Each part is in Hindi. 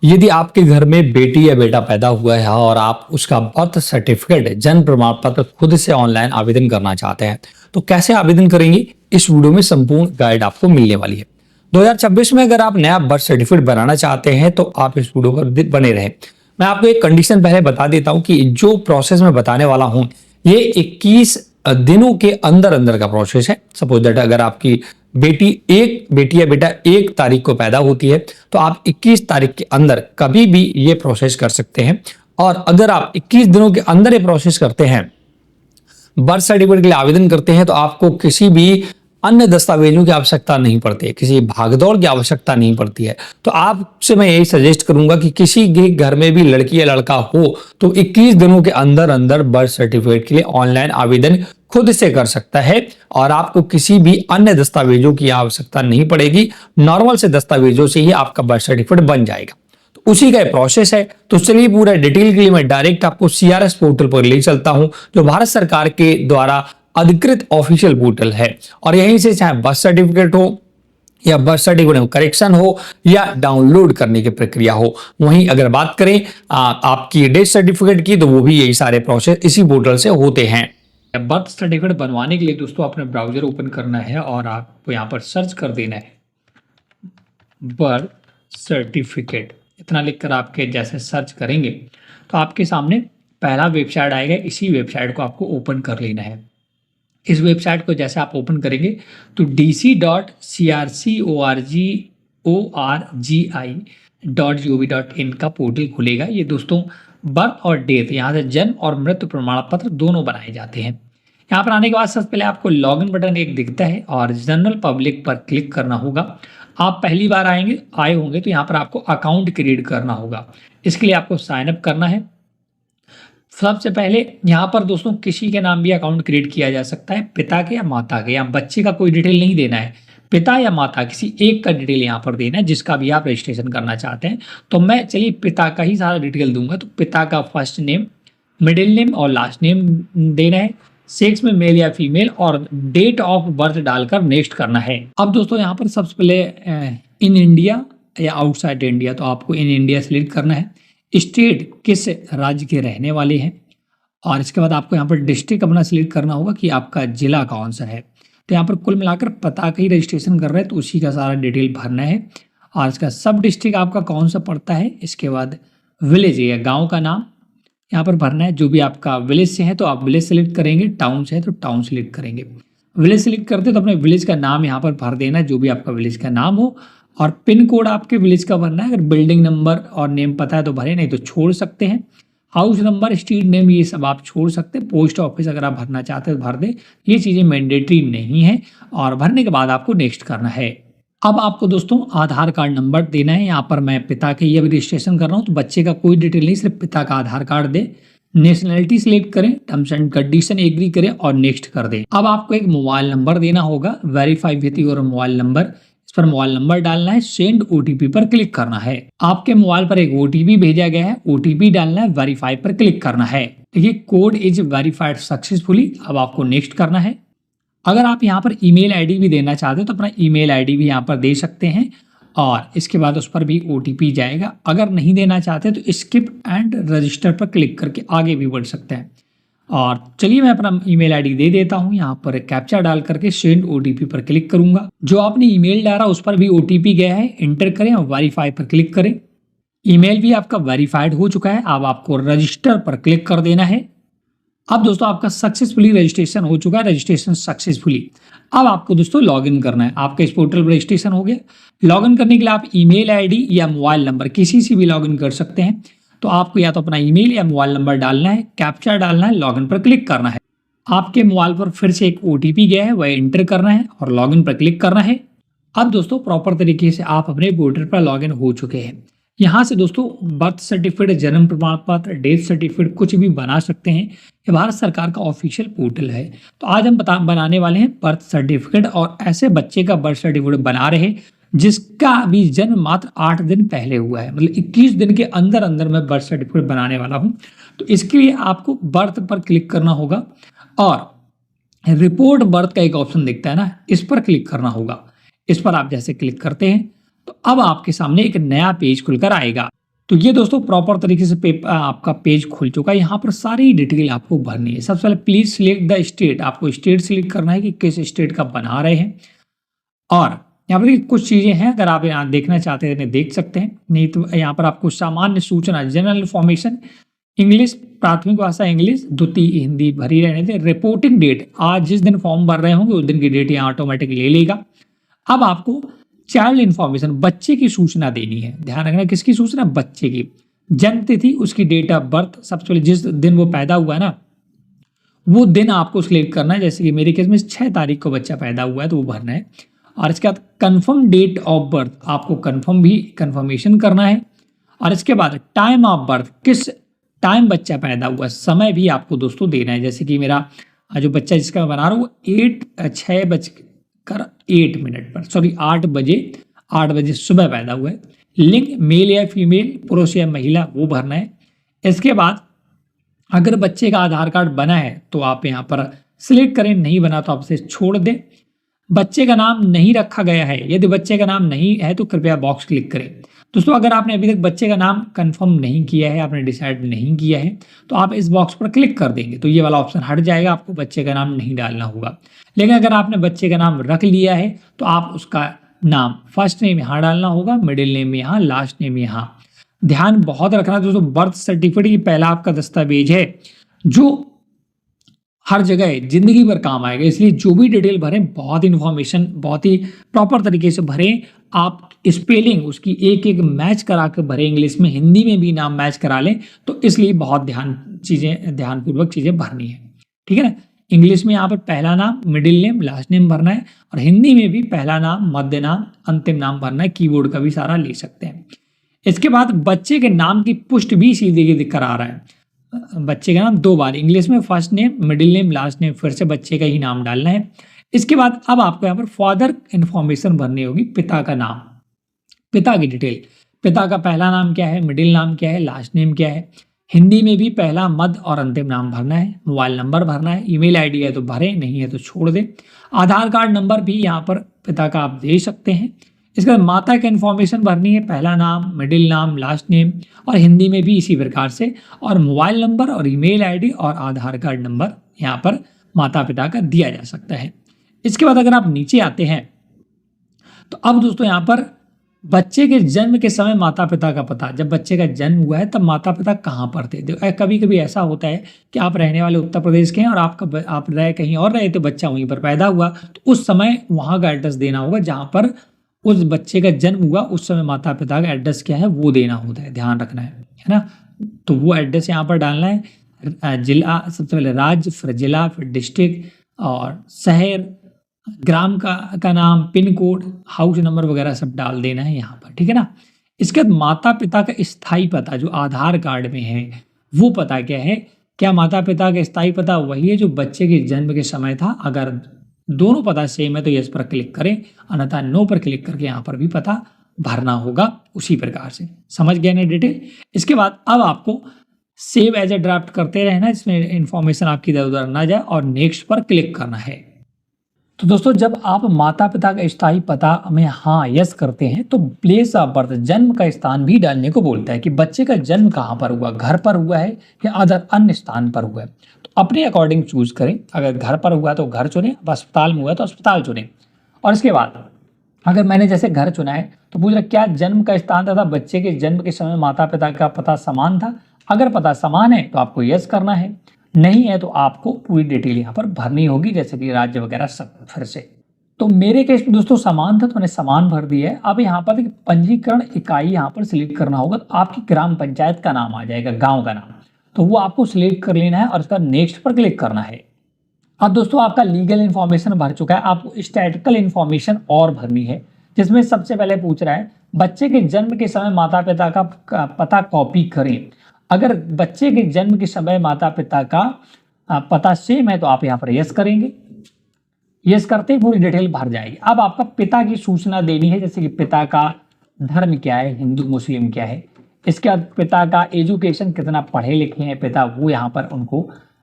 यदि आपके घर में बेटी या बेटा पैदा हुआ है और आप उसका बर्थ सर्टिफिकेट जन्म प्रमाण पत्र खुद से ऑनलाइन आवेदन करना चाहते हैं तो कैसे आवेदन करेंगे, इस वीडियो में संपूर्ण गाइड आपको मिलने वाली है। 2026 में अगर आप नया बर्थ सर्टिफिकेट बनाना चाहते हैं तो आप इस वीडियो पर बने रहें। मैं आपको एक कंडीशन पहले बता देता हूं कि जो प्रोसेस मैं बताने वाला हूं ये 21 दिनों के अंदर अंदर का प्रोसेस है। सपोज दैट अगर आपकी बेटी या बेटा 1 तारीख को पैदा होती है तो आप 21 तारीख के अंदर कभी भी ये प्रोसेस कर सकते हैं। और अगर आप 21 दिनों के अंदर ये प्रोसेस करते हैं, बर्थ सर्टिफिकेट के लिए आवेदन करते हैं, तो आपको किसी भी अन्य दस्तावेजों की आवश्यकता नहीं पड़ती है, किसी भागदौड़ की आवश्यकता नहीं पड़ती है। तो आपसे मैं यही सजेस्ट करूंगा कि किसी के घर में भी लड़की या लड़का हो तो 21 दिनों के अंदर अंदर बर्थ सर्टिफिकेट के लिए ऑनलाइन आवेदन खुद से कर सकता है और आपको किसी भी अन्य दस्तावेजों की आवश्यकता नहीं पड़ेगी। नॉर्मल से दस्तावेजों से ही आपका बर्थ सर्टिफिकेट बन जाएगा। तो उसी का प्रोसेस है। तो चलिए पूरा डिटेल के लिए मैं डायरेक्ट आपको CRS पोर्टल पर ले चलता हूं, जो भारत सरकार के द्वारा अधिकृत ऑफिशियल पोर्टल है। और यहीं से चाहे बर्थ सर्टिफिकेट हो या बर्थ सर्टिफिकेट में करेक्शन हो या डाउनलोड करने की प्रक्रिया हो, वहीं अगर बात करें आपकी डेथ सर्टिफिकेट की, तो वो भी यही सारे प्रोसेस इसी पोर्टल से होते हैं। बर्थ सर्टिफिकेट बनवाने के लिए दोस्तों अपने ब्राउजर ओपन करना है और आपको यहाँ पर सर्च कर देना है बर्थ सर्टिफिकेट। इतना लिखकर आपके जैसे सर्च करेंगे तो आपके सामने पहला वेबसाइट आएगा। इसी वेबसाइट को आपको ओपन कर लेना है। इस वेबसाइट को जैसे आप ओपन करेंगे तो dc.crcorgi.gov.in का पोर्टल खुलेगा। ये दोस्तों बर्थ और डेथ, यहाँ से जन्म और मृत्यु प्रमाण पत्र दोनों बनाए जाते हैं। यहाँ पर आने के बाद सबसे पहले आपको लॉगिन बटन एक दिखता है और जनरल पब्लिक पर क्लिक करना होगा। आप पहली बार आए होंगे तो यहाँ पर आपको अकाउंट क्रिएट करना होगा। इसके लिए आपको साइन अप करना है। सबसे पहले यहाँ पर दोस्तों किसी के नाम भी अकाउंट क्रिएट किया जा सकता है, पिता के या माता के, या बच्चे का कोई डिटेल नहीं देना है। पिता या माता किसी एक का डिटेल यहाँ पर देना है जिसका भी आप रजिस्ट्रेशन करना चाहते हैं। तो मैं चलिए पिता का ही सारा डिटेल दूंगा। तो पिता का फर्स्ट नेम, मिडिल नेम और लास्ट नेम देना है, सेक्स में मेल या फीमेल, और डेट ऑफ बर्थ डालकर नेक्स्ट करना है। अब दोस्तों यहाँ पर सबसे पहले इन इंडिया या आउटसाइड इंडिया, तो आपको इन इंडिया सेलेक्ट करना है। स्टेट किस राज्य के रहने वाले हैं, और इसके बाद आपको यहाँ पर डिस्ट्रिक्ट अपना सिलेक्ट करना होगा कि आपका जिला कौन सा है। तो यहाँ पर कुल मिलाकर पता का ही रजिस्ट्रेशन कर रहे हैं तो उसी का सारा डिटेल भरना है। और इसका सब डिस्ट्रिक्ट आपका कौन सा पड़ता है, इसके बाद विलेज या गाँव का नाम यहाँ पर भरना है। जो भी आपका विलेज से है तो आप विलेज सेलेक्ट करेंगे, टाउन से है तो टाउन सेलेक्ट करेंगे। विलेज सेलेक्ट करते तो अपने विलेज का नाम यहाँ पर भर देना है, जो भी आपका विलेज का नाम हो। और पिन कोड आपके विलेज का भरना है। अगर बिल्डिंग नंबर और नेम पता है तो भरे, नहीं तो छोड़ सकते हैं। हाउस नंबर, स्ट्रीट नेम, ये सब आप छोड़ सकते हैं। पोस्ट ऑफिस अगर आप भरना चाहते हैं तो भर दें, ये चीज़ें मैंडेटरी नहीं है। और भरने के बाद आपको नेक्स्ट करना है। अब आपको दोस्तों आधार कार्ड नंबर देना है। यहाँ पर मैं पिता के ये अभी रजिस्ट्रेशन कर रहा हूँ तो बच्चे का कोई डिटेल नहीं, सिर्फ पिता का आधार कार्ड दे। नेशनैलिटी सिलेक्ट करें, टर्म्स एंड कंडीशन एग्री करें और नेक्स्ट कर दें। अब आपको एक मोबाइल नंबर देना होगा, verify with your mobile number. इस पर मोबाइल नंबर डालना है, सेंड OTP पर क्लिक करना है। आपके मोबाइल पर एक OTP भेजा गया है, OTP डालना है, वेरीफाई पर क्लिक करना है। देखिए कोड इज वेरीफाइड सक्सेसफुली। अब आपको नेक्स्ट करना है। अगर आप यहाँ पर ईमेल आईडी भी देना चाहते हो तो अपना ईमेल आईडी भी यहाँ पर दे सकते हैं और इसके बाद उस पर भी OTP जाएगा। अगर नहीं देना चाहते तो स्किप एंड रजिस्टर पर क्लिक करके आगे भी बढ़ सकते हैं। और चलिए मैं अपना ईमेल आईडी दे देता हूँ। यहाँ पर कैप्चा डाल करके सेंड OTP पर क्लिक करूंगा। जो आपने ईमेल डाला उस पर भी OTP गया है, एंटर करें और वेरीफाई पर क्लिक करें। ईमेल भी आपका वेरीफाइड हो चुका है। अब आपको रजिस्टर पर क्लिक कर देना है। अब दोस्तों आपका सक्सेसफुली रजिस्ट्रेशन हो चुका है, रजिस्ट्रेशन सक्सेसफुली। अब आपको दोस्तों लॉगिन करना है। आपका इस पोर्टल पर रजिस्ट्रेशन हो गया। लॉगिन करने के लिए आप ईमेल आईडी या मोबाइल नंबर किसी से भी लॉगिन कर सकते हैं। तो आपको या तो अपना ईमेल या मोबाइल नंबर डालना है, कैप्चा डालना है, लॉगिन पर क्लिक करना है। आपके मोबाइल पर फिर से एक OTP गया है, वह एंटर करना है और लॉगिन पर क्लिक करना है। अब दोस्तों प्रॉपर तरीके से आप अपने पोर्टल पर लॉगिन हो चुके हैं। यहाँ से दोस्तों बर्थ सर्टिफिकेट, जन्म प्रमाण पत्र, डेथ सर्टिफिकेट कुछ भी बना सकते हैं। ये भारत सरकार का ऑफिशियल पोर्टल है। तो आज हम बनाने वाले हैं बर्थ सर्टिफिकेट, और ऐसे बच्चे का बर्थ सर्टिफिकेट बना रहे हैं जिसका अभी जन्म मात्र 8 दिन पहले हुआ है। मतलब 21 दिन के अंदर अंदर मैं बर्थ सर्टिफिकेट बनाने वाला हूँ। तो इसके लिए आपको बर्थ पर क्लिक करना होगा और रिपोर्ट बर्थ का एक ऑप्शन दिखता है ना, इस पर क्लिक करना होगा। इस पर आप जैसे क्लिक करते हैं तो अब आपके सामने एक नया पेज खुलकर आएगा। तो ये दोस्तों प्रॉपर तरीके से आपका पेज खुल चुका है। यहाँ पर सारी डिटेल आपको भरनी है। सबसे पहले प्लीज सिलेक्ट द स्टेट, आपको स्टेट सिलेक्ट करना है कि किस स्टेट का बना रहे हैं। और यहाँ पर कुछ चीज़ें हैं, अगर आप यहाँ देखना चाहते हैं तो देख सकते हैं, नहीं तो यहाँ पर आपको सामान्य सूचना जनरल इन्फॉर्मेशन, इंग्लिश प्राथमिक भाषा इंग्लिश, द्वितीय हिंदी भरी रहने दें। रिपोर्टिंग डेट, आज जिस दिन फॉर्म भर रहे होंगे उस दिन की डेट यहाँ ऑटोमेटिक ले लेगा। अब आपको चाइल्ड इन्फॉर्मेशन, बच्चे की सूचना देनी है। ध्यान रखना किसकी सूचना, बच्चे की। जन्म तिथि, उसकी डेट ऑफ बर्थ, सबसे पहले जिस दिन वो पैदा हुआ है ना वो दिन आपको सिलेक्ट करना है। जैसे कि मेरे केस में 6 तारीख को बच्चा पैदा हुआ है तो वो भरना है। और इसके बाद कंफर्म डेट ऑफ बर्थ, आपको कंफर्मेशन करना है। और इसके बाद टाइम ऑफ बर्थ, किस टाइम बच्चा पैदा हुआ, समय भी आपको दोस्तों देना है। जैसे कि मेरा जो बच्चा जिसका मैं बना रहा हूँ वो 8 बजे सुबह पैदा हुआ है। लिंग मेल या फीमेल, पुरुष या महिला, वो भरना है। इसके बाद अगर बच्चे का आधार कार्ड बना है तो आप यहाँ पर सिलेक्ट करें, नहीं बना तो आप इसे छोड़ दें। बच्चे का नाम नहीं रखा गया है, यदि बच्चे का नाम नहीं है तो कृपया बॉक्स क्लिक करें। दोस्तों अगर आपने अभी तक बच्चे का नाम कंफर्म नहीं किया है, आपने डिसाइड नहीं किया है, तो आप इस बॉक्स पर क्लिक कर देंगे तो ये वाला ऑप्शन हट जाएगा, आपको बच्चे का नाम नहीं डालना होगा। लेकिन अगर आपने बच्चे का नाम रख लिया है तो आप उसका नाम फर्स्ट नेम यहाँ डालना होगा, मिडिल नेम यहाँ, लास्ट नेम यहाँ। ध्यान बहुत रखना दोस्तों, बर्थ सर्टिफिकेट ही पहला आपका दस्तावेज है जो हर जगह जिंदगी भर काम आएगा, इसलिए जो भी डिटेल भरें बहुत इन्फॉर्मेशन बहुत ही प्रॉपर तरीके से भरें। आप स्पेलिंग उसकी एक एक मैच करा के भरें, इंग्लिश में हिंदी में भी नाम मैच करा लें, तो इसलिए बहुत ध्यानपूर्वक चीज़ें भरनी है। ठीक है ना, इंग्लिश में यहाँ पर पहला नाम, मिडिल नेम, लास्ट नेम भरना है। और हिंदी में भी पहला नाम, मध्य नाम, अंतिम नाम भरना है। कीबोर्ड का भी सारा ले सकते हैं। इसके बाद बच्चे के नाम की पुष्टि भी सीधे करा रहा है। बच्चे का नाम 2 बार, इंग्लिश में first name, middle name, last name, फिर से बच्चे का ही नाम डालना है। इसके बाद अब आपको यहाँ पर फादर इन्फॉर्मेशन भरनी होगी, पिता का नाम, पिता की डिटेल, पिता का पहला नाम क्या है, मिडिल नाम क्या है, लास्ट नेम क्या है। हिंदी में भी पहला, मध्य और अंतिम नाम भरना है। मोबाइल नंबर भरना है। ईमेल आईडी है तो भरें, नहीं है तो छोड़ दें। आधार कार्ड नंबर भी यहाँ पर पिता का आप दे सकते हैं। इसके बाद माता का इन्फॉर्मेशन भरनी है, पहला नाम, मिडिल नाम, लास्ट नेम, और हिंदी में भी इसी प्रकार से। और मोबाइल नंबर और ईमेल आईडी और आधार कार्ड नंबर यहाँ पर माता पिता का दिया जा सकता है। इसके बाद अगर आप नीचे आते हैं तो अब दोस्तों यहाँ पर बच्चे के जन्म के समय माता पिता का पता, जब बच्चे का जन्म हुआ है तब माता पिता कहाँ पर थे। कभी कभी ऐसा होता है कि आप रहने वाले उत्तर प्रदेश के हैं और आप रहे कहीं और रहे तो बच्चा वहीं पर पैदा हुआ, तो उस समय वहाँ का एड्रेस देना होगा जहाँ पर उस बच्चे का जन्म हुआ, उस समय माता पिता का एड्रेस क्या है वो देना होता है, ध्यान रखना है ना। तो वो एड्रेस यहाँ पर डालना है। जिला, सबसे पहले राज्य, फिर जिला, फिर डिस्ट्रिक्ट और शहर, ग्राम का नाम, पिन कोड, हाउस नंबर वगैरह सब डाल देना है यहाँ पर, ठीक है ना। इसके बाद माता पिता का स्थायी पता जो आधार कार्ड में है वो पता क्या है। क्या माता पिता का स्थायी पता वही है जो बच्चे के जन्म के समय था। अगर दोनों पता सेम है तो यस पर क्लिक करें, अन्यथा नो पर क्लिक करके यहाँ पर भी पता भरना होगा उसी प्रकार से। समझ गए ना डिटेल। इसके बाद अब आपको सेव एज ए ड्राफ्ट करते रहना, इसमें इंफॉर्मेशन आपकी इधर उधर ना जाए, और नेक्स्ट पर क्लिक करना है। तो दोस्तों जब आप माता पिता का स्थायी पता में हाँ यस करते हैं तो प्लेस ऑफ बर्थ, जन्म का स्थान भी डालने को बोलता है कि बच्चे का जन्म कहाँ पर हुआ, घर पर हुआ है या अदर अन्य स्थान पर हुआ है। तो अपने अकॉर्डिंग चूज करें। अगर घर पर हुआ तो घर चुनें, अस्पताल में हुआ तो अस्पताल चुनें। और इसके बाद अगर मैंने जैसे घर चुना है तो पूछ रहा क्या जन्म का स्थान तथा बच्चे के जन्म के समय माता पिता का पता समान था। अगर पता समान है तो आपको यस करना है, नहीं है तो आपको पूरी डिटेल यहाँ पर भरनी होगी, जैसे कि राज्य वगैरह सब फिर से। तो मेरे केस में दोस्तों समान था तो मैंने समान भर दिया है। अब यहाँ पर पंजीकरण इकाई यहाँ पर सिलेक्ट करना होगा, तो आपकी ग्राम पंचायत का नाम आ जाएगा, गांव का नाम, तो वो आपको सिलेक्ट कर लेना है और उसका नेक्स्ट पर क्लिक करना है। अब दोस्तों आपका लीगल इन्फॉर्मेशन भर चुका है, आपको स्टैटिस्टिकल इन्फॉर्मेशन और भरनी है, जिसमें सबसे पहले पूछ रहा है बच्चे के जन्म के समय माता पिता का पता कॉपी करें। अगर बच्चे के जन्म के समय माता पिता का पता सेम है तो आप यहाँ पर यस करेंगे। यस करते ही पूरी डिटेल भर जाएगी। अब आपका पिता की सूचना देनी है, जैसे कि पिता का धर्म क्या है, हिंदू मुस्लिम क्या है। इसके बाद पिता का एजुकेशन, कितना पढ़े लिखे हैं पिता, वो यहाँ पर उनको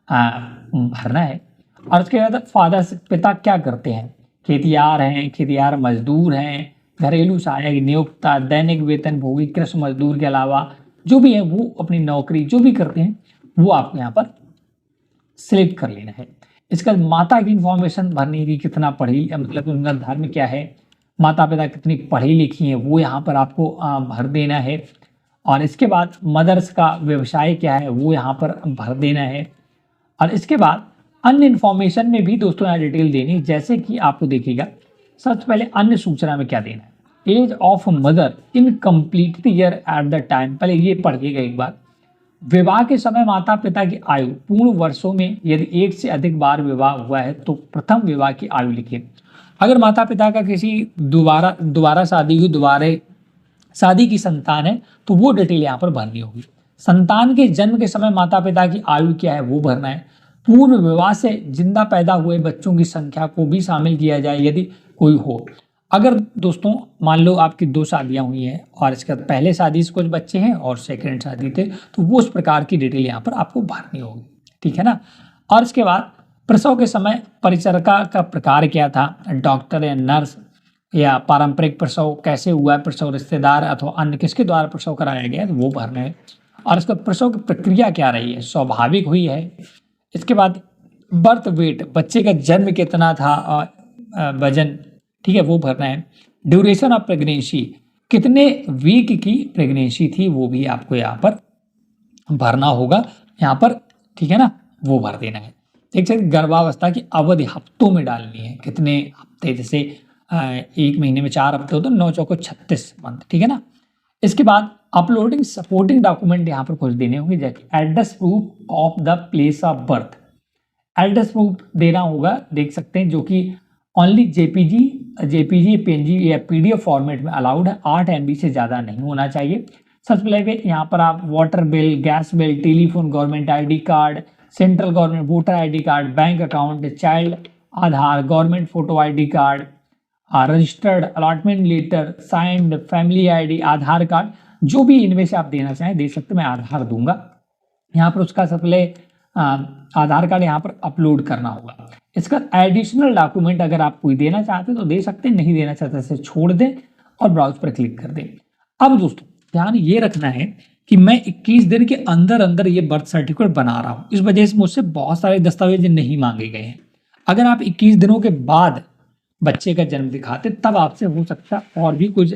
भरना है। और उसके बाद फादर, पिता क्या करते हैं, खेतियार हैं, खेतियार मजदूर हैं, घरेलू सहायक, नियोक्ता, दैनिक वेतन भोगी, कृषि मजदूर के अलावा जो भी है वो अपनी नौकरी जो भी करते हैं वो आपको यहाँ पर सिलेक्ट कर लेना है। इसके बाद माता की इन्फॉर्मेशन भरनी है कि कितना पढ़ी, मतलब उनका धर्म क्या है, माता पिता कितनी पढ़ी लिखी हैं वो यहाँ पर आपको भर देना है। और इसके बाद मदर्स का व्यवसाय क्या है वो यहाँ पर भर देना है। और इसके बाद अन्य इन्फॉर्मेशन में भी दोस्तों यहाँ डिटेल देनी है, जैसे कि आपको देखिएगा सबसे पहले अन्य सूचना में क्या देना है। Age of mother in complete year at the time, पहले ये पढ़िएगा एक बार। विवाह के समय माता पिता की आयु पूर्ण वर्षों में यदि एक से अधिक बार विवाह हुआ है तो प्रथम विवाह की आयु लिखिए। अगर माता पिता का किसी दोबारा शादी हुई, दोबारा शादी की संतान है तो वो डिटेल यहाँ पर भरनी होगी। संतान के जन्म के समय माता पिता की आयु क्या है वो भरना है। पूर्व विवाह से जिंदा पैदा हुए बच्चों की संख्या को भी शामिल किया जाए यदि कोई हो। अगर दोस्तों मान लो आपकी 2 शादियां हुई हैं और इसके बाद पहले शादी से कुछ बच्चे हैं और सेकंड शादी थे तो वो उस प्रकार की डिटेल यहाँ पर आपको भरनी होगी, ठीक है ना। और इसके बाद प्रसव के समय परिचरिका का प्रकार क्या था, डॉक्टर या नर्स, या पारंपरिक प्रसव कैसे हुआ है, प्रसव रिश्तेदार अथवा अन्य किसके द्वारा प्रसव कराया गया है तो वो भरना है। और इसका प्रसव की प्रक्रिया क्या रही है, स्वाभाविक हुई है। इसके बाद बर्थ वेट, बच्चे का जन्म कितना था और वजन, ठीक है, वो भरना है। ड्यूरेशन ऑफ प्रेगनेंसी, कितने वीक की प्रेगनेंसी थी वो भी आपको यहाँ पर भरना होगा यहाँ पर, ठीक है ना, वो भर देना है। एक से गर्भावस्था की अवधि हफ्तों में डालनी है, कितने हफ्ते, जैसे 1 महीने में 4 हफ्ते हो तो 9 चौको 36 मंथ, ठीक है ना। इसके बाद अपलोडिंग सपोर्टिंग डॉक्यूमेंट यहाँ पर कुछ देने होंगे, जैसे address proof of the place of birth, address proof देना होगा, देख सकते हैं, जो कि ओनली जेपीजी पीएनजी या पीडीएफ फॉर्मेट में अलाउड है, 8 MB से ज़्यादा नहीं होना चाहिए। सबसे पहले यहाँ पर आप water bill, gas bill, telephone, government ID card, central government voter ID card, bank account, child Aadhaar, government photo ID card, registered allotment letter, signed family ID, Aadhaar card, जो भी इनमें से आप देना चाहें दे सकते, मैं आधार दूंगा यहाँ पर। उसका सबसे पहले आधार कार्ड यहाँ पर अपलोड करना होगा। इसका एडिशनल डॉक्यूमेंट अगर आप कोई देना चाहते तो दे सकते हैं, नहीं देना चाहते इसे छोड़ दें और ब्राउज पर क्लिक कर दें। अब दोस्तों ध्यान ये रखना है कि मैं 21 दिन के अंदर अंदर ये बर्थ सर्टिफिकेट बना रहा हूँ, इस वजह से मुझसे बहुत सारे दस्तावेज नहीं मांगे गए हैं। अगर आप 21 दिनों के बाद बच्चे का जन्म दिखाते तब आपसे हो सकता और भी कुछ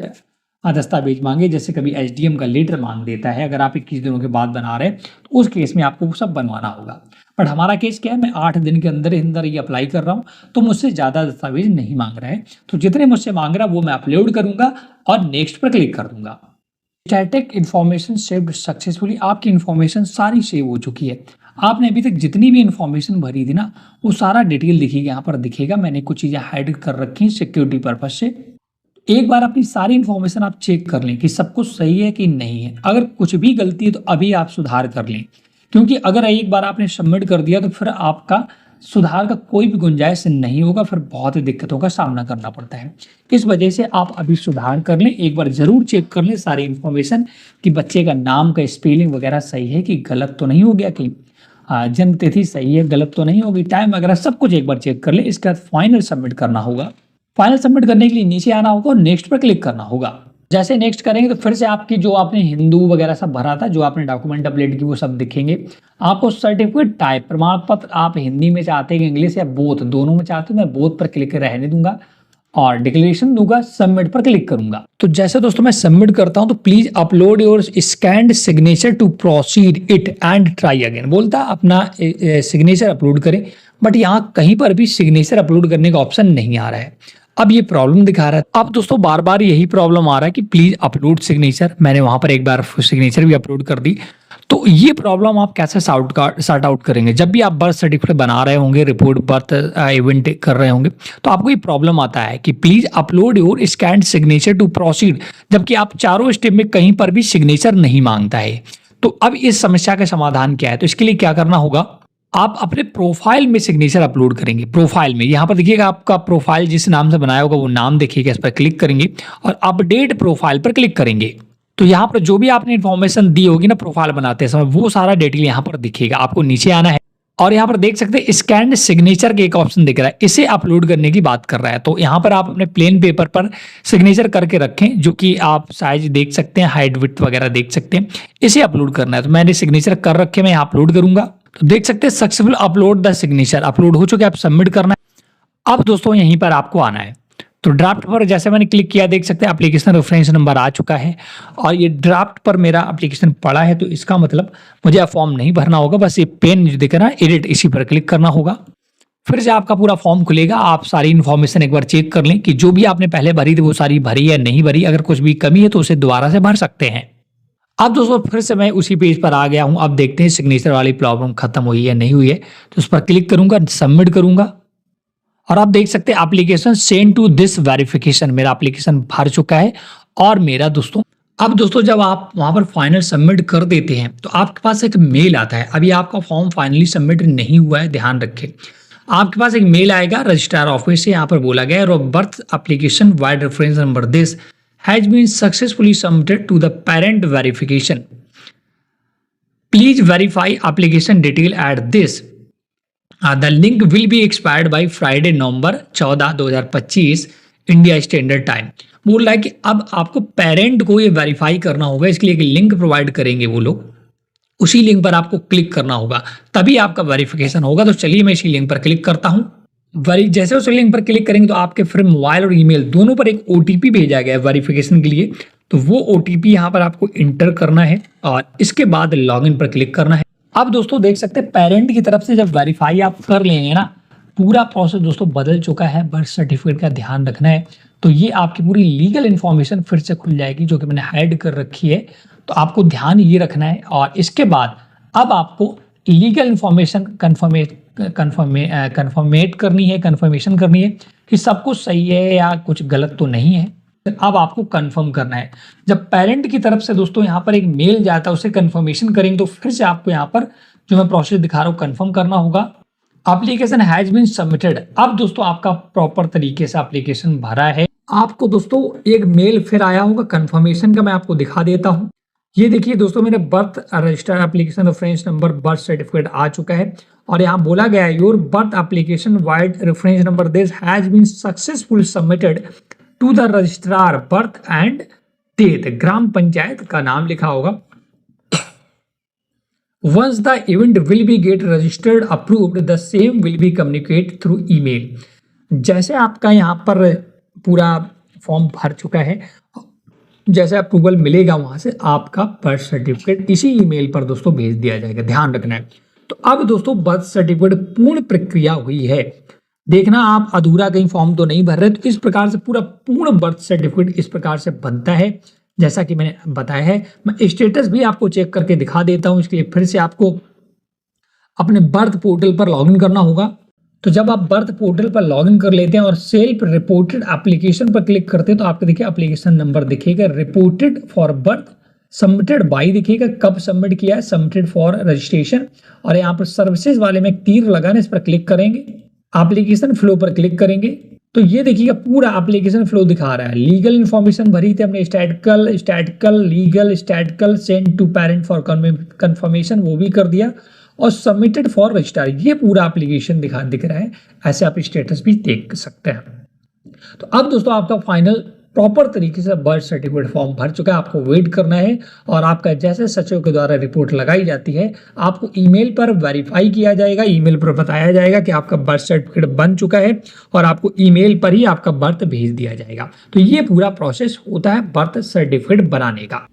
दस्तावेज मांगे, जैसे कभी SDM का लेटर मांग देता है। अगर आप 21 दिनों के बाद बना रहे हैं तो उस केस में आपको वो सब बनवाना होगा। बट हमारा केस क्या है, मैं 8 दिन के अंदर ये अप्लाई कर रहा हूँ तो मुझसे ज़्यादा दस्तावेज नहीं मांग रहा है, तो जितने मुझसे मांग रहा है वो मैं अपलोड करूँगा और नेक्स्ट पर क्लिक कर दूंगा। स्टैटिक इन्फॉर्मेशन सेव्ड सक्सेसफुली, आपकी इन्फॉर्मेशन सारी सेव हो चुकी है। आपने अभी तक जितनी भी इन्फॉर्मेशन भरी थी ना वो सारा डिटेल दिखेगा, यहाँ पर दिखेगा। मैंने कुछ चीज़ें हाइड कर रखी हैं सिक्योरिटी पर्पज से। एक बार अपनी सारी इन्फॉर्मेशन आप चेक कर लें कि सब कुछ सही है कि नहीं है। अगर कुछ भी गलती है तो अभी आप सुधार कर लें, क्योंकि अगर एक बार आपने सबमिट कर दिया तो फिर आपका सुधार का कोई भी गुंजाइश नहीं होगा, फिर बहुत ही दिक्कतों का सामना करना पड़ता है। इस वजह से आप अभी सुधार कर लें, एक बार ज़रूर चेक कर लें सारी इन्फॉर्मेशन कि बच्चे का नाम का स्पेलिंग वगैरह सही है कि गलत तो नहीं हो गया, कि जन्म तिथि सही है, गलत तो नहीं होगी, टाइम वगैरह सब कुछ एक बार चेक कर लें। इसके बाद फाइनल सबमिट करना होगा। फाइनल सबमिट करने के लिए नीचे आना होगा और नेक्स्ट पर क्लिक करना होगा। जैसे नेक्स्ट करेंगे तो फिर से आपकी जो आपने हिंदू वगैरह सब भरा था, जो आपने डॉक्यूमेंट अपडेट की, वो सब दिखेंगे। आपको सर्टिफिकेट टाइप, प्रमाण पत्र आप हिंदी में चाहते हैं, इंग्लिश या बोथ, दोनों में चाहते हो, मैं बोथ पर क्लिक रहने दूंगा और डिक्लेरेशन दूंगा, सबमिट पर क्लिक करूंगा। तो जैसे दोस्तों मैं सबमिट करता हूं तो please upload your scanned signature to proceed it and try again, बोलता अपना सिग्नेचर अपलोड करें, बट यहाँ कहीं पर भी सिग्नेचर अपलोड करने का ऑप्शन नहीं आ रहा है। अब ये प्रॉब्लम दिखा रहा है। अब दोस्तों बार बार यही प्रॉब्लम आ रहा है कि प्लीज अपलोड सिग्नेचर। मैंने वहां पर एक बार सिग्नेचर भी अपलोड कर दी। तो ये प्रॉब्लम आप कैसे सॉर्ट आउट करेंगे? जब भी आप बर्थ सर्टिफिकेट बना रहे होंगे, रिपोर्ट बर्थ इवेंट कर रहे होंगे, तो आपको ये प्रॉब्लम आता है कि please upload your scanned signature to proceed, जबकि आप चारों स्टेप में कहीं पर भी सिग्नेचर नहीं मांगता है। तो अब इस समस्या का समाधान क्या है? तो इसके लिए क्या करना होगा, आप अपने प्रोफाइल में सिग्नेचर अपलोड करेंगे। प्रोफाइल में यहाँ पर देखिएगा, आपका प्रोफाइल जिस नाम से बनाया होगा वो नाम देखिएगा, इस पर क्लिक करेंगे और अपडेट प्रोफाइल पर क्लिक करेंगे। तो यहाँ पर जो भी आपने इन्फॉर्मेशन दी होगी ना प्रोफाइल बनाते समय, वो सारा डिटेल यहाँ पर दिखेगा। आपको नीचे आना है और यहाँ पर देख सकते हैं स्कैन्ड सिग्नेचर के एक ऑप्शन दिख रहा है, इसे अपलोड करने की बात कर रहा है। तो यहाँ पर आप अपने प्लेन पेपर पर सिग्नेचर करके रखें, जो कि आप साइज देख सकते हैं, हाइट विड्थ वगैरह देख सकते हैं, इसे अपलोड करना है। तो मैंने सिग्नेचर कर रखे, मैं यहाँ अपलोड करूंगा। तो देख सकते हैं successful upload the signature, upload हो चुके, आप सबमिट करना है। अब दोस्तों यहीं पर आपको आना है, तो ड्राफ्ट पर जैसे मैंने क्लिक किया, देख सकते हैं एप्लीकेशन रेफरेंस नंबर आ चुका है और ये ड्राफ्ट पर मेरा एप्लीकेशन पड़ा है। तो इसका मतलब मुझे फॉर्म नहीं भरना होगा, बस ये पेन जो दिख रहा है एडिट, इसी पर क्लिक करना होगा। फिर से आपका पूरा फॉर्म खुलेगा, आप सारी इन्फॉर्मेशन एक बार चेक कर लें कि जो भी आपने पहले भरी थी वो सारी भरी या नहीं भरी। अगर कुछ भी कमी है तो उसे दोबारा से भर सकते हैं। अब दोस्तों फिर से मैं उसी पेज पर आ गया हूं। अब देखते हैं सिग्नेचर वाली प्रॉब्लम खत्म हुई है नहीं हुई है। तो उस पर क्लिक करूंगा, सबमिट करूंगा और आप देख सकते हैं application send to this verification, मेरा एप्लीकेशन भर चुका है। और मेरा दोस्तों अब दोस्तों जब आप वहां पर फाइनल सबमिट कर देते हैं तो आपके पास एक मेल आता है। अभी आपका फॉर्म फाइनली सबमिट नहीं हुआ है, ध्यान रखें। आपके पास एक मेल आएगा रजिस्ट्रार ऑफिस से, यहाँ पर बोला गया है birth application vide reference number this has been successfully submitted to the parent verification, please verify application detail at this, the link will be expired by Friday November 14, 2025 India standard time. बोल रहा है कि अब आपको पेरेंट को ये वेरीफाई करना होगा, इसके लिए एक लिंक प्रोवाइड करेंगे वो लोग, उसी लिंक पर आपको क्लिक करना होगा, तभी आपका वेरिफिकेशन होगा। तो चलिए मैं इसी लिंक पर क्लिक करता हूँ। जैसे उस लिंक पर क्लिक करेंगे तो आपके फिर मोबाइल और ईमेल दोनों पर एक ओटीपी भेजा गया है वेरिफिकेशन के लिए। तो वो ओटीपी यहाँ पर आपको इंटर करना है और इसके बाद लॉगिन पर क्लिक करना है। अब दोस्तों देख सकते हैं पेरेंट की तरफ से जब वेरीफाई आप कर लेंगे ना, पूरा प्रोसेस दोस्तों बदल चुका है। बर्थ सर्टिफिकेट का ध्यान रखना है। तो ये आपकी पूरी लीगल इन्फॉर्मेशन फिर से खुल जाएगी, जो कि मैंने हाइड कर रखी है। तो आपको ध्यान ये रखना है। और इसके बाद अब आपको लीगल इन्फॉर्मेशन कन्फर्मेशन करनी है कि सब कुछ सही है या कुछ गलत तो नहीं है। अब आपको कंफर्म करना है। जब पेरेंट की तरफ से दोस्तों यहाँ पर एक मेल जाता है, उसे कंफर्मेशन करेंगे तो फिर से आपको यहाँ पर जो मैं प्रोसेस दिखा रहा हूँ कंफर्म करना होगा। Application has been submitted. अब दोस्तों आपका प्रॉपर तरीके से एप्लीकेशन भरा है। आपको दोस्तों एक मेल फिर आया होगा कंफर्मेशन का, मैं आपको दिखा देता हूँ। ये देखिए दोस्तों, मेरे birth registered application reference number birth certificate आ चुका है और यहाँ बोला गया है your birth application vide reference number this has been successful submitted to the registrar birth and death, gram panchayat का नाम लिखा होगा। Once the event will be get registered approved, the same will be communicate through email। जैसे आपका यहाँ पर पूरा फॉर्म भर चुका है, जैसे अप्रूवल मिलेगा वहां से आपका बर्थ सर्टिफिकेट इसी ईमेल पर दोस्तों भेज दिया जाएगा, ध्यान रखना है। तो अब दोस्तों बर्थ सर्टिफिकेट पूर्ण प्रक्रिया हुई है। देखना आप अधूरा कहीं फॉर्म तो नहीं भर रहे। तो इस प्रकार से पूरा पूर्ण बर्थ सर्टिफिकेट इस प्रकार से बनता है जैसा कि मैंने बताया है। मैं स्टेटस भी आपको चेक करके दिखा देता हूं। इसके लिए फिर से आपको अपने बर्थ पोर्टल पर लॉगिन करना होगा। तो जब आप बर्थ पोर्टल पर लॉगिन कर लेते हैं और सेल्फ रिपोर्टेड एप्लीकेशन पर क्लिक करते हैं तो आपको देखिए एप्लीकेशन नंबर दिखेगा, reported for birth, submitted by दिखेगा, कब सबमिट किया है, सबमिटेड फॉर रजिस्ट्रेशन। और यहाँ पर सर्विसेज वाले में तीर लगाना, इस पर क्लिक करेंगे, एप्लीकेशन फ्लो पर क्लिक करेंगे तो ये देखिएगा पूरा एप्लीकेशन फ्लो दिखा रहा है। लीगल इन्फॉर्मेशन भरी थी हमने, statistical send to parent for confirmation वो भी कर दिया और सबमिटेड फॉर रजिस्ट्रार, ये पूरा एप्लीकेशन दिख रहा है। ऐसे आप स्टेटस भी देख सकते हैं। तो अब दोस्तों आपका फाइनल प्रॉपर तरीके से बर्थ सर्टिफिकेट फॉर्म भर चुका है। आपको वेट करना है और आपका जैसे सचिव के द्वारा रिपोर्ट लगाई जाती है आपको ईमेल पर वेरीफाई किया जाएगा। ईमेल पर बताया जाएगा कि आपका बर्थ सर्टिफिकेट बन चुका है और आपको ईमेल पर ही आपका बर्थ भेज दिया जाएगा। तो ये पूरा प्रोसेस होता है बर्थ सर्टिफिकेट बनाने का।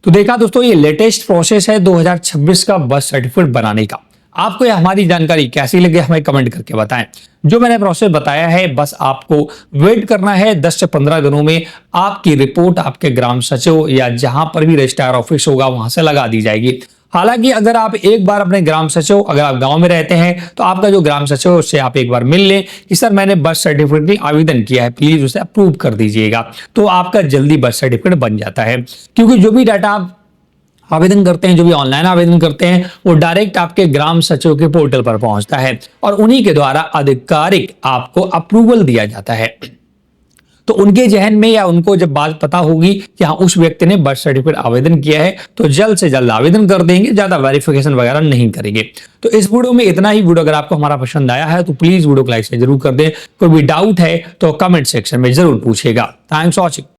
तो देखा दोस्तों, ये लेटेस्ट प्रोसेस है 2026 का बर्थ सर्टिफिकेट बनाने का। आपको ये हमारी जानकारी कैसी लगी हमें कमेंट करके बताएं। जो मैंने प्रोसेस बताया है बस आपको वेट करना है 10 से 15 दिनों में आपकी रिपोर्ट आपके ग्राम सचिव या जहां पर भी रजिस्ट्रार ऑफिस होगा वहां से लगा दी जाएगी। हालांकि अगर आप एक बार अपने ग्राम सचिव, अगर आप गांव में रहते हैं तो आपका जो ग्राम सचिव है उससे आप एक बार मिल लें कि सर मैंने बर्थ सर्टिफिकेट के लिए आवेदन किया है, प्लीज उसे अप्रूव कर दीजिएगा। तो आपका जल्दी बर्थ सर्टिफिकेट बन जाता है, क्योंकि जो भी डाटा आप आवेदन करते हैं, जो भी ऑनलाइन आवेदन करते हैं वो डायरेक्ट आपके ग्राम सचिव के पोर्टल पर पहुंचता है और उन्हीं के द्वारा आधिकारिक आपको अप्रूवल दिया जाता है। तो उनके जहन में या उनको जब बात पता होगी कि हाँ उस व्यक्ति ने बर्थ सर्टिफिकेट आवेदन किया है, तो जल्द से जल्द आवेदन कर देंगे, ज्यादा वेरिफिकेशन वगैरह नहीं करेंगे। तो इस वीडियो में इतना ही। वीडियो अगर आपको हमारा पसंद आया है तो प्लीज वीडियो को लाइक से जरूर कर दें। कोई भी डाउट है तो कमेंट सेक्शन में जरूर पूछेगा। Thanks for watching.